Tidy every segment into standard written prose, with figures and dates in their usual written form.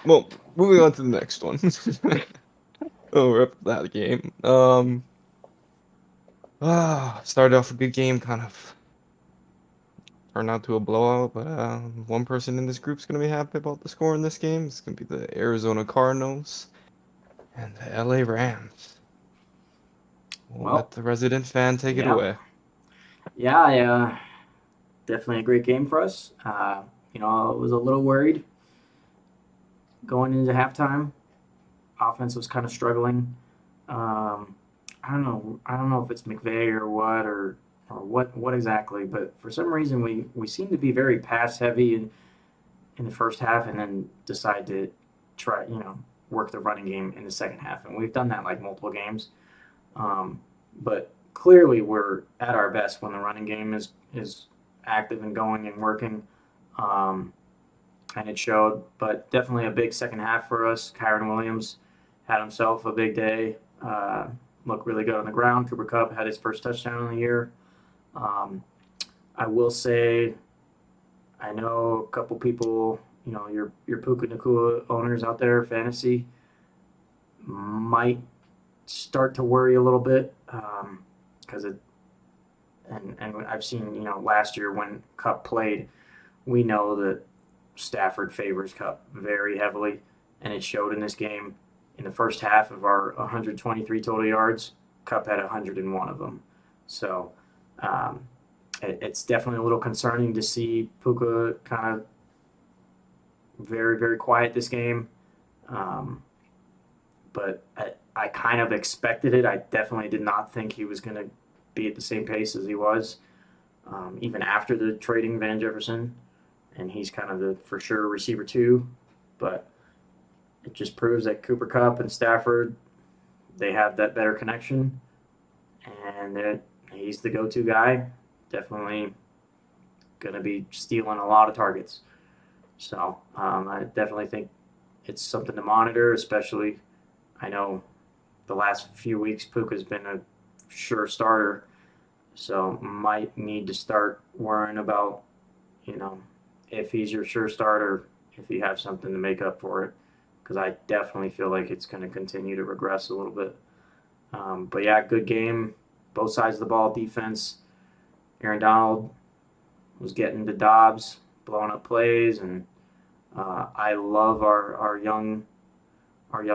Well, moving on to the next one. Oh, we're up to that game. Started off a good game, kind of turned out to a blowout, but one person in this group's gonna be happy about the score in this game. It's gonna be the Arizona Cardinals and the LA Rams. We'll let Well, the resident fan take it yeah, away. yeah, definitely a great game for us. I was a little worried going into halftime. Offense was kind of struggling. Um, I don't know if it's McVay or what exactly, but for some reason we seem to be very pass heavy in the first half, and then decide to try work the running game in the second half, and we've done that like multiple games. Um, but clearly, we're at our best when the running game is active and going and working, um, and it showed. But definitely a big second half for us. Kyron Williams had himself a big day. Looked really good on the ground. Cooper Kupp had his first touchdown of the year. Um, I will say, I know a couple people, your Puka Nakua owners out there, fantasy, might start to worry a little bit because and I've seen last year when Cup played, we know that Stafford favors Cup very heavily, and it showed in this game. In the first half of our 123 total yards, Cup had 101 of them. So it's definitely a little concerning to see Puka kind of very very quiet this game. Um, but I kind of expected it. I definitely did not think he was going to be at the same pace as he was, even after the trading Van Jefferson, and he's kind of the for sure receiver two. But it just proves that Cooper Kupp and Stafford, they have that better connection, and that he's the go-to guy. Definitely going to be stealing a lot of targets. So I definitely think it's something to monitor, especially I know the last few weeks Puka's been a sure starter, so might need to start worrying about, you know, if he's your sure starter, if you have something to make up for it, because I definitely feel like it's going to continue to regress a little bit. But yeah, good game, both sides of the ball, defense. Aaron Donald was getting to Dobbs, blowing up plays, and I love our young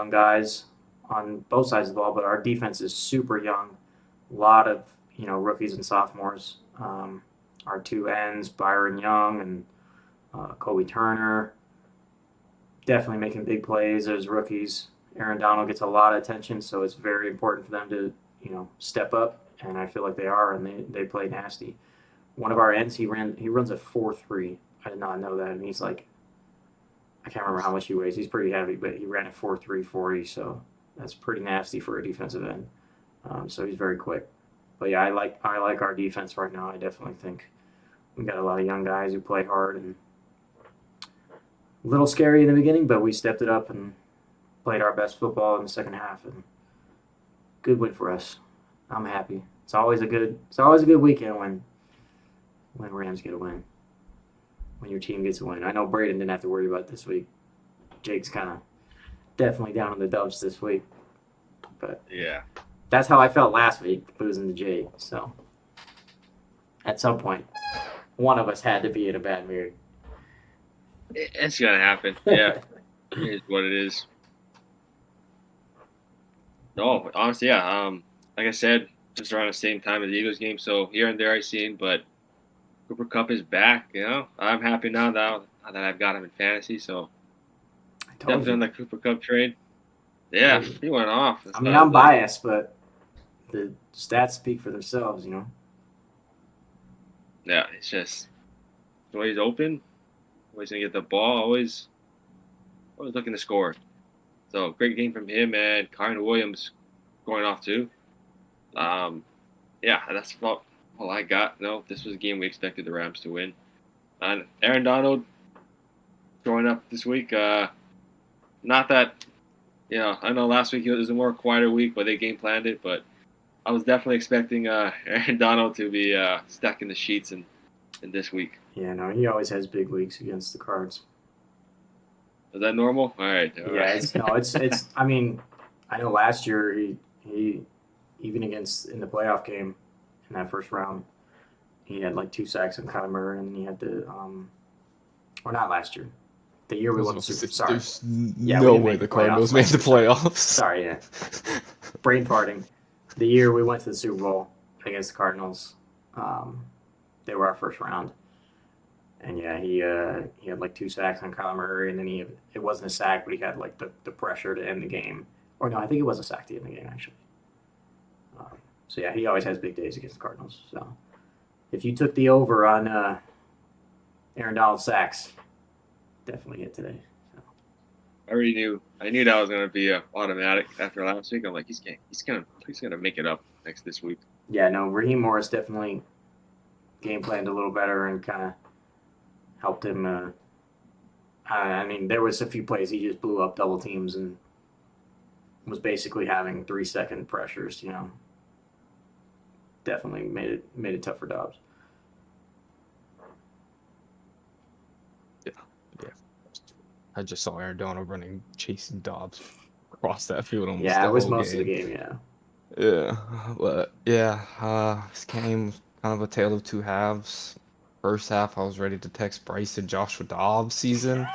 guys on both sides of the ball, but our defense is super young. A lot of rookies and sophomores. Our two ends, Byron Young and Colby Turner, definitely making big plays as rookies. Aaron Donald gets a lot of attention, so it's very important for them to step up, and I feel like they are, and they play nasty. One of our ends, he runs a 4.3. I did not know that, and he's like, I can't remember how much he weighs. He's pretty heavy, but he ran a 4.3 40, so that's pretty nasty for a defensive end. So he's very quick. But yeah, I like our defense right now. I definitely think we got a lot of young guys who play hard, and a little scary in the beginning, but we stepped it up and played our best football in the second half, and good win for us. I'm happy. It's always a good weekend when Rams get a win, when your team gets a win. I know Braden didn't have to worry about it this week. Jake's kind of definitely down in the dumps this week, but Yeah. that's how I felt last week losing to Jake. So at some point, one of us had to be in a bad mood. It's gonna happen. Yeah, it is what it is. No, honestly, yeah. Like I said, just around the same time as the Eagles game, so here and there I seen, but Cooper Cup is back. I'm happy now that I've got him in fantasy. So I told definitely on you. the Cooper Cup trade. Yeah, Told you. he went off. I That's mean, why I was I'm like, biased, but the stats speak for themselves. yeah, it's just always open, always gonna get the ball, always looking to score. So great game from him and Kyron Williams going off too. Um, yeah, that's about all I got. No, this was a game we expected the Rams to win. And Aaron Donald growing up this week. Not that I know last week it was a more quieter week, but they game planned it. But I was definitely expecting Aaron Donald to be stacking the sheets in this week. Yeah, no, he always has big weeks against the Cards. Is that normal? All right. All Yeah, right. it's. I mean, I know last year he even against in the playoff game in that first round, he had like 2 sacks on Kyler Murray, and then he had the or not last year, the year I we was won the about to Super. say, Sorry, there's yeah, we no didn't way make the the playoffs Cardinals made last the year. Sorry, playoffs. sorry, yeah, brain farting. The year we went to the Super Bowl against the Cardinals, they were our first round. And yeah, he had like 2 sacks on Kyler Murray, and then it wasn't a sack, but he had like the pressure to end the game. Or no, I think it was a sack to end the game actually. So yeah, he always has big days against the Cardinals. So if you took the over on Aaron Donald sacks, definitely hit today. So. I already knew. I knew that was gonna be automatic after last week. I'm like, he's gonna make it up this week. Yeah, no, Raheem Morris definitely game planned a little better and kind of helped him. I mean, there was a few plays he just blew up double teams and was basically having 3-second pressures. Definitely made it tough for Dobbs. Yeah. I just saw Aaron Donald chasing Dobbs across that field almost Yeah, the it was whole most of the game. game. Yeah. Yeah, but yeah, this game was kind of a tale of two halves. First half, I was ready to text Bryson Joshua Dobbs season.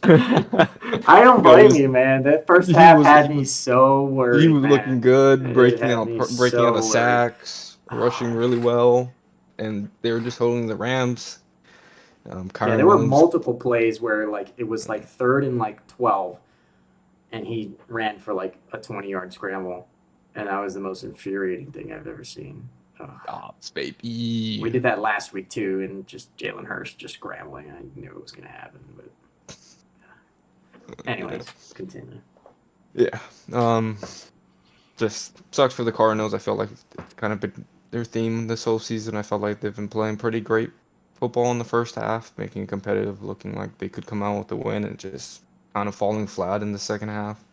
I don't blame Because you, man. That first he half was had he me was so he worried, was looking man. good, It had me breaking out so of worried. sacks, rushing really well, and they were just holding the Rams. Yeah, Kyron there were Williams, multiple plays where like it was like third and like 12, and he ran for like a 20-yard scramble, and that was the most infuriating thing I've ever seen. Ugh. Dobbs, baby. We did that last week too, and just Jalen Hurts just scrambling. I knew it was going to happen, but anyways, continue. Yeah. Just sucks for the Cardinals. I felt like it's kind of been their theme this whole season. I felt like they've been playing pretty great football in the first half, making it competitive, looking like they could come out with the win, and just kind of falling flat in the second half.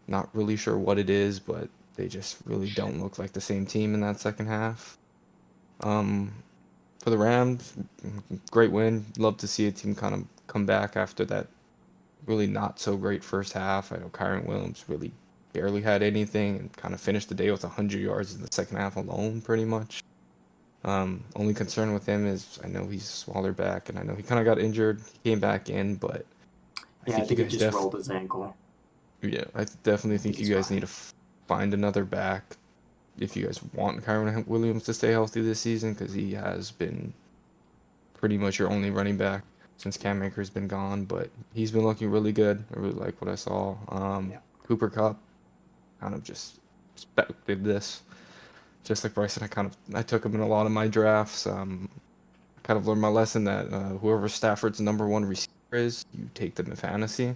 Not really sure what it is, but they just really don't look like the same team in that second half. Um, for the Rams, great win. Love to see a team kind of come back after that really not so great first half. I know Kyron Williams really barely had anything and kind of finished the day with 100 yards in the second half alone, pretty much. Only concern with him is I know he's a smaller back, and I know he kind of got injured. He came back in, but I Yeah, I think you think he guys just rolled his ankle. yeah, I definitely I think think you he's guys need fine. to find another back if you guys want Kyron Williams to stay healthy this season, because he has been pretty much your only running back since Cam Akers been gone, but he's been looking really good. I really like what I saw. Yeah. Cooper Kupp kind of just expected this. Just like Bryson, I took him in a lot of my drafts. I kind of learned my lesson that whoever Stafford's number one receiver is, you take them in fantasy,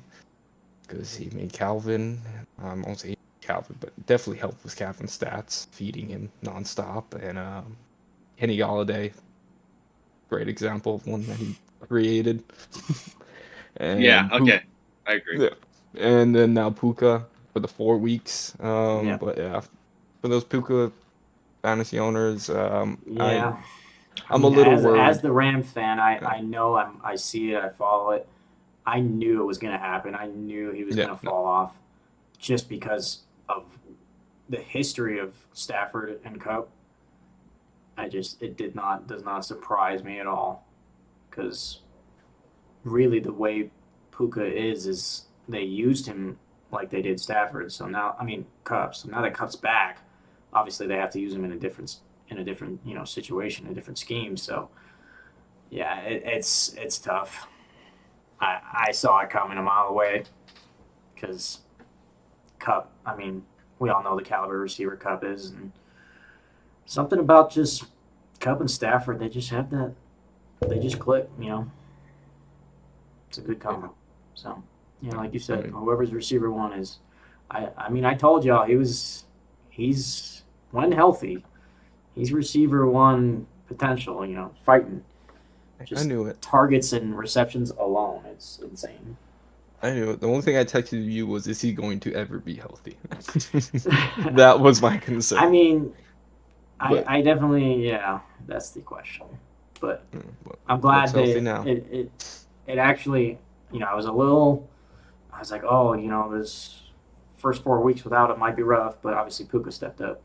because he made Calvin. I won't say Calvin, but definitely helped with Calvin's stats, feeding him nonstop. And Kenny Galladay, great example of one that he created. Yeah. And Okay. I agree. yeah, and then now Puka for the 4 weeks. Yeah. But yeah, for those Puka fantasy owners, Yeah. I I'm a mean, little as worried. the Rams fan, Yeah, I know I see it, I follow it. I knew it was going to happen. I knew he was yeah, going to no, fall off just because of the history of Stafford and Kupp. It does not surprise me at all because really the way Puka is they used him like they did Stafford. So now, I mean, Kupp. So now that Kupp's back, obviously they have to use him in a different situation, a different scheme. So yeah, it's tough. I saw it coming a mile away because Kupp. I mean, we all know the caliber receiver Kupp is, and something about just Kupp and Stafford. They just have that. They just click. It's a good yeah, combo. So, like you I said, mean, whoever's receiver one is. I mean, I told y'all he's when healthy, he's receiver one potential. Fighting I just knew it. targets and receptions alone. It's insane. I knew it. The only thing I texted you was, is he going to ever be healthy? That was my I concern. mean, But, I definitely, yeah, that's the question. But but I'm looks glad healthy that now. it actually, I was like, oh, this first 4 weeks without it might be rough, but obviously Puka stepped up.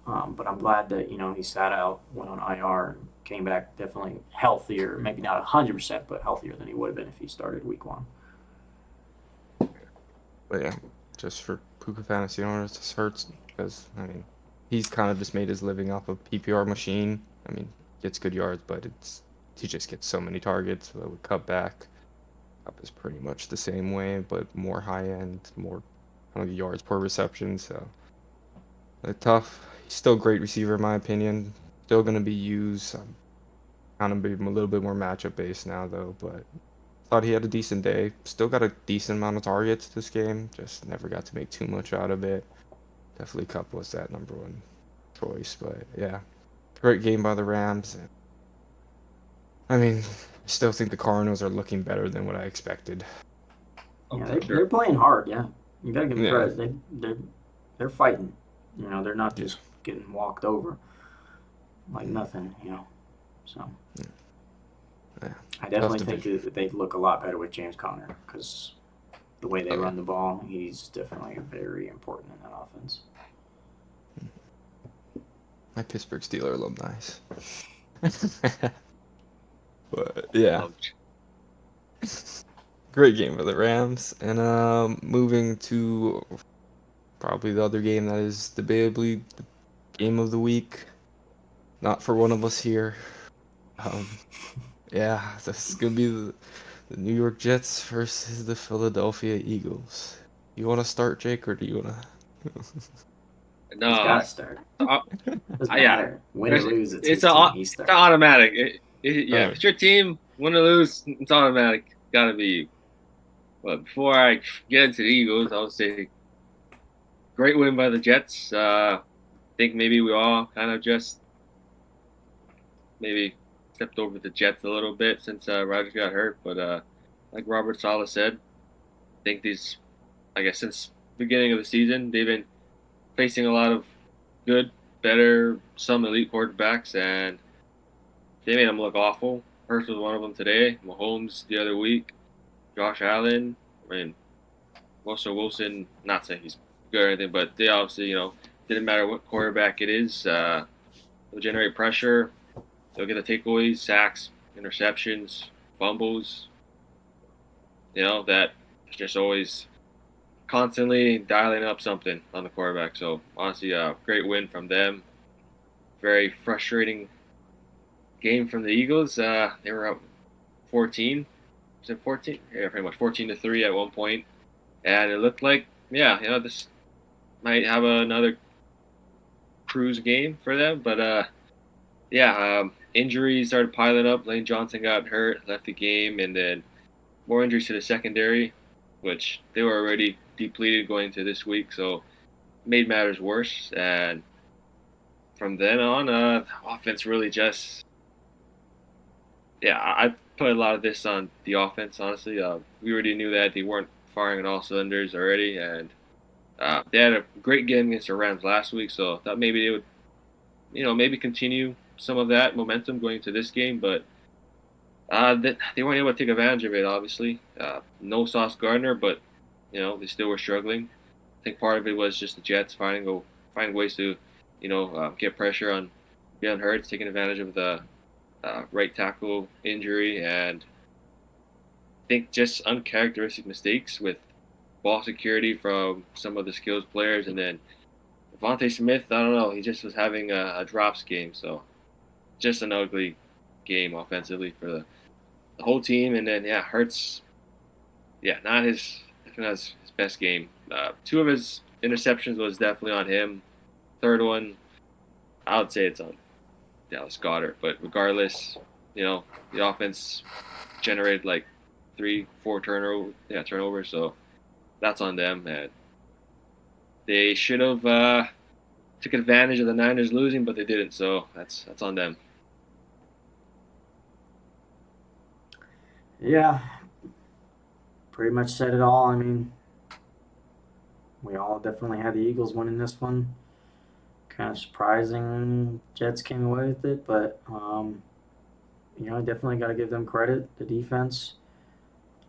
But I'm glad that he sat out, went on IR, and came back definitely healthier. Maybe not 100%, but healthier than he would have been if he started week one. But yeah, just for Puka fantasy owners, this hurts because I mean, he's kind of just made his living off of PPR machine. I mean, gets good yards, but he just gets so many targets. So we cut back. Kupp is pretty much the same way, but more high end, more kind of yards per reception. So tough. He's still a great receiver in my opinion. Still gonna be used. Kind of be a little bit more matchup based now though, but thought he had a decent day. Still got a decent amount of targets this game. Just never got to make too much out of it. Definitely Kupp was that number one choice, but yeah, great game by the Rams. I mean, I still think the Cardinals are looking better than what I expected. Oh, Yeah, for they're sure. playing hard. Yeah, you gotta give them Yeah, credit. They're fighting. They're not yeah, just getting walked over like nothing. So yeah. I Tough definitely think division. that they look a lot better with James Conner because the way they Oh yeah, run the ball, he's definitely very important in that offense. my Pittsburgh Steeler alumni. But yeah, Ouch. great game for the Rams. And moving to probably the other game that is debatably the game of the week. Not for one of us here. Um, yeah, this is gonna be the New York Jets versus the Philadelphia Eagles. You want to start, Jake, or do you want to? He's No, got to start. uh, Doesn't yeah. matter. Win or lose, it's It's his team. He it's starts. automatic. All Yeah, if right. it's your team, win or lose, it's automatic. Gotta be you. But before I get into the Eagles, I'll say great win by the Jets. Think maybe we all kind of just maybe stepped over the Jets a little bit since Rodgers got hurt. But like Robert Saleh said, I think I guess since the beginning of the season, they've been facing a lot of good, better, some elite quarterbacks, and they made them look awful. Hurst was one of them today. Mahomes the other week. Josh Allen. I mean, Russell Wilson. Not saying he's good or anything, but they obviously, didn't matter what quarterback it is. They'll generate pressure. They'll get the takeaways, sacks, interceptions, fumbles. That just always constantly dialing up something on the quarterback. So honestly, great win from them. Very frustrating game from the Eagles. They were up 14. Was it 14? Yeah, pretty much 14-3 at one point, and it looked like this might have another cruise game for them. But injuries started piling up. Lane Johnson got hurt, left the game, and then more injuries to the secondary, which they were already depleted going into this week, so made matters worse. And from then on, offense really just I put a lot of this on the offense. Honestly, we already knew that they weren't firing on all cylinders already, and they had a great game against the Rams last week. So I thought maybe they would, maybe continue some of that momentum going into this game, but they weren't able to take advantage of it. Obviously, no Sauce Gardner, but they still were struggling. I think part of it was just the Jets find ways to, get pressure on Jalen Hurts, taking advantage of the right tackle injury, and I think just uncharacteristic mistakes with ball security from some of the skills players, and then Devontae Smith. I don't know. He just was having a drops game, so just an ugly game offensively for the whole team. And then Hurts, not his best game. Two of his interceptions was definitely on him. Third one, I would say it's on Dallas Goedert, but regardless, the offense generated like 3, 4 turnovers. So that's on them, and they should have took advantage of the Niners losing, but they didn't. So that's on them. Yeah, pretty much said it all. I mean, we all definitely had the Eagles winning this one. Kind of surprising Jets came away with it, but definitely got to give them credit. The defense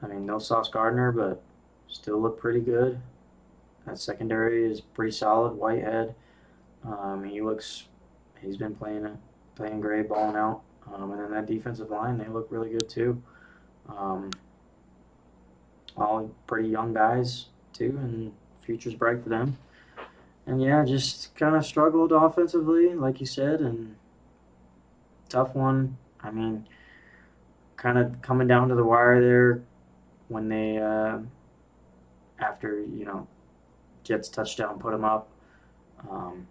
I mean, no Sauce Gardner, but still look pretty good. That secondary is pretty solid. Whitehead, he's been playing great, balling out. And then that defensive line, they look really good too. Um, all pretty young guys too, and future's bright for them. And yeah, just kind of struggled offensively, like you said, and tough one. I mean, kind of coming down to the wire there when they, after, Jets touchdown put them up. Um,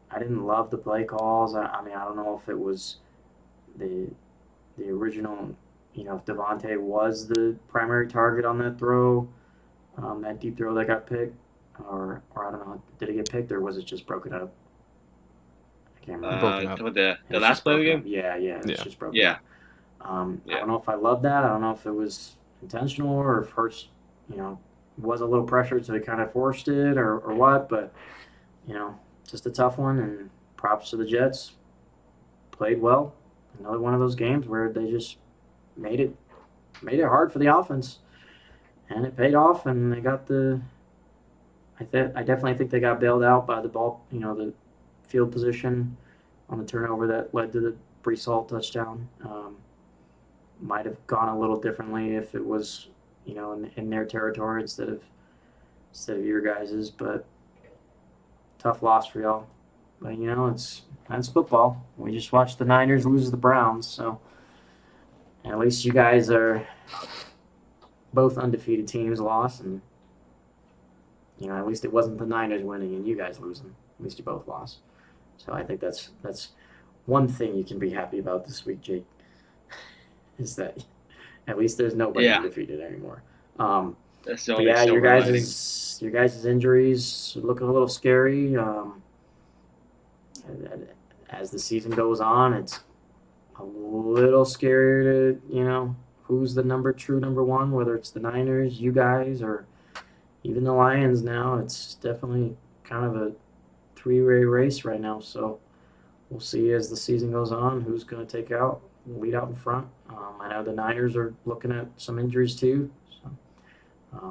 I didn't love the play calls. I mean, I don't know if it was the the original, if Devontae was the primary target on that throw, that deep throw that got picked, or I don't know, did it get picked or was it just broken up? I can't remember. Broken up. Talking about It the was last just play of the broken up. game. Yeah, it's Yeah. just broken Yeah, up. I yeah. don't know if I love that. I don't know if it was intentional or if Hurts, was a little pressure so he kind of forced it or what, but, just a tough one. And props to the Jets. Played well. Another one of those games where they just made it made it hard for the offense, and it paid off. And they got the. I definitely think they got bailed out by the ball. The field position on the turnover that led to the Brees Hall touchdown. Might have gone a little differently if it was, in their territory instead of your guys's. But tough loss for y'all. But that's football. We just watched the Niners lose to the Browns, so at least you guys are both undefeated teams lost, and at least it wasn't the Niners winning and you guys losing. At least you both lost. So I think that's one thing you can be happy about this week, Jake, is that at least there's nobody Yeah, undefeated anymore. Um, that's the but only yeah, your silver lining. guys' injuries look a little scary. As the season goes on, it's a little scarier to who's the true number one, whether it's the Niners, you guys, or even the Lions. Now it's definitely kind of a three-way race right now. So we'll see as the season goes on who's going to take out lead out in front. I know the Niners are looking at some injuries too, so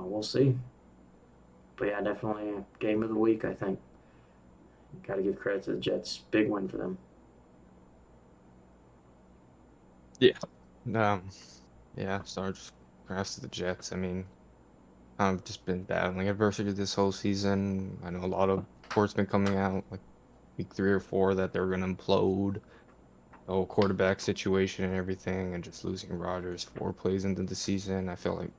we'll see. But yeah, definitely a game of the week. I think got to give credit to the Jets. Big win for them. Yeah. Um, yeah, so just congrats to the Jets. I mean, I've just been battling adversity this whole season. I know a lot of reports been coming out like week 3 or 4 that they're gonna implode, the whole quarterback situation and everything, and just losing Rodgers 4 plays into the season. I feel like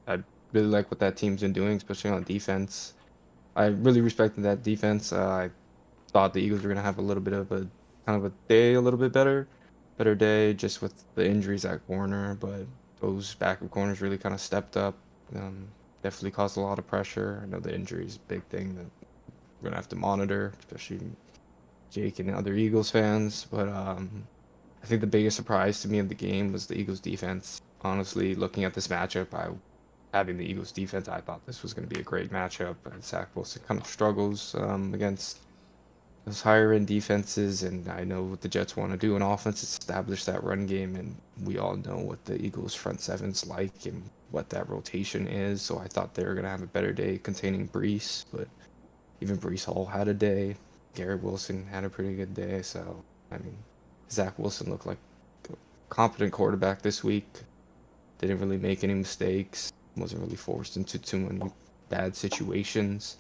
I really like what that team's been doing, especially on defense. I really respected that defense. I thought the Eagles were gonna have a little bit of a kind of a day, a little bit better day, just with the injuries at corner. But those backup corners really kind of stepped up. Definitely caused a lot of pressure. I know the injury is a big thing that we're gonna have to monitor, especially Jake and other Eagles fans. But I think the biggest surprise to me of the game was the Eagles defense. Honestly, looking at this matchup, having the Eagles defense, I thought this was going to be a great matchup. Zach Wilson kind of struggles against those higher end defenses, and I know what the Jets want to do in offense is establish that run game, and we all know what the Eagles front seven's like and what that rotation is. So I thought they were going to have a better day containing Brees, but even Brees Hall had a day. Garrett Wilson had a pretty good day. So I mean, Zach Wilson looked like a competent quarterback this week. Didn't really make any mistakes. Wasn't really forced into too many bad situations.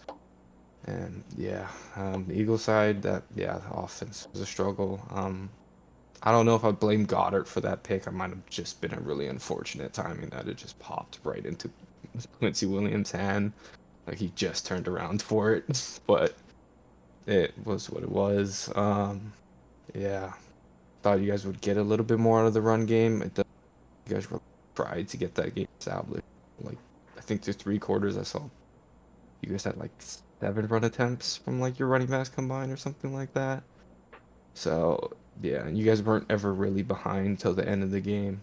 And yeah, the Eagles side, the offense was a struggle. I don't know if I blame Goddard for that pick. I might have just been a really unfortunate timing that it just popped right into Quincy Williams' hand. Like he just turned around for it, but it was what it was. Yeah, thought you guys would get a little bit more out of the run game. You guys really tried to get that game established. Like I think through 3 quarters, I saw you guys had like 7 run attempts from like your running backs combined or something like that. So yeah, and you guys weren't ever really behind till the end of the game.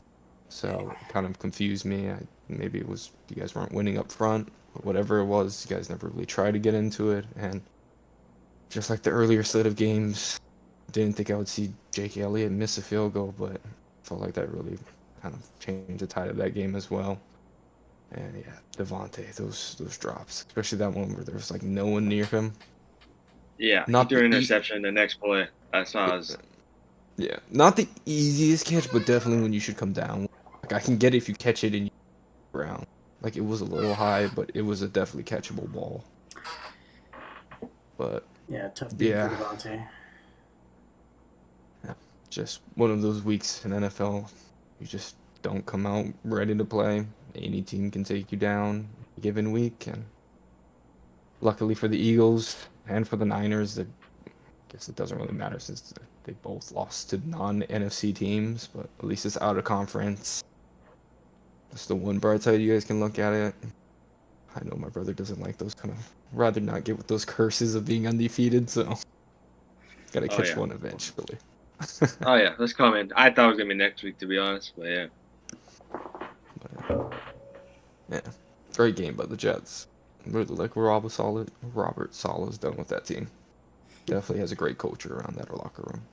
So it kind of confused me. Maybe it was you guys weren't winning up front, but whatever it was, you guys never really tried to get into it. And just like the earlier slate of games, didn't think I would see Jake Elliott miss a field goal, but felt like that really kind of changed the tide of that game as well. And yeah, Devontae, those drops, especially that one where there was like no one near him. Yeah, he Not threw the an interception the next play. I saw his. yeah, not the easiest catch, but definitely when you should come down. Like I can get it if you catch it and you ground. Like it was a little high, but it was a definitely catchable ball. But Yeah, tough game for yeah, Devontae. yeah, just one of those weeks in NFL. You just don't come out ready to play. Any team can take you down a given week, and luckily for the Eagles and for the Niners, I guess it doesn't really matter since they both lost to non-NFC teams, but at least it's out of conference. That's the one bright side you guys can look at it. I know my brother doesn't like those kind of, rather not get with those curses of being undefeated, so gotta Oh catch yeah. one eventually. Oh yeah. That's coming. I thought it was gonna be next week, to be honest. But yeah. But, yeah, great game by the Jets. Like Robert Saleh's done with that team. Definitely has a great culture around that locker room.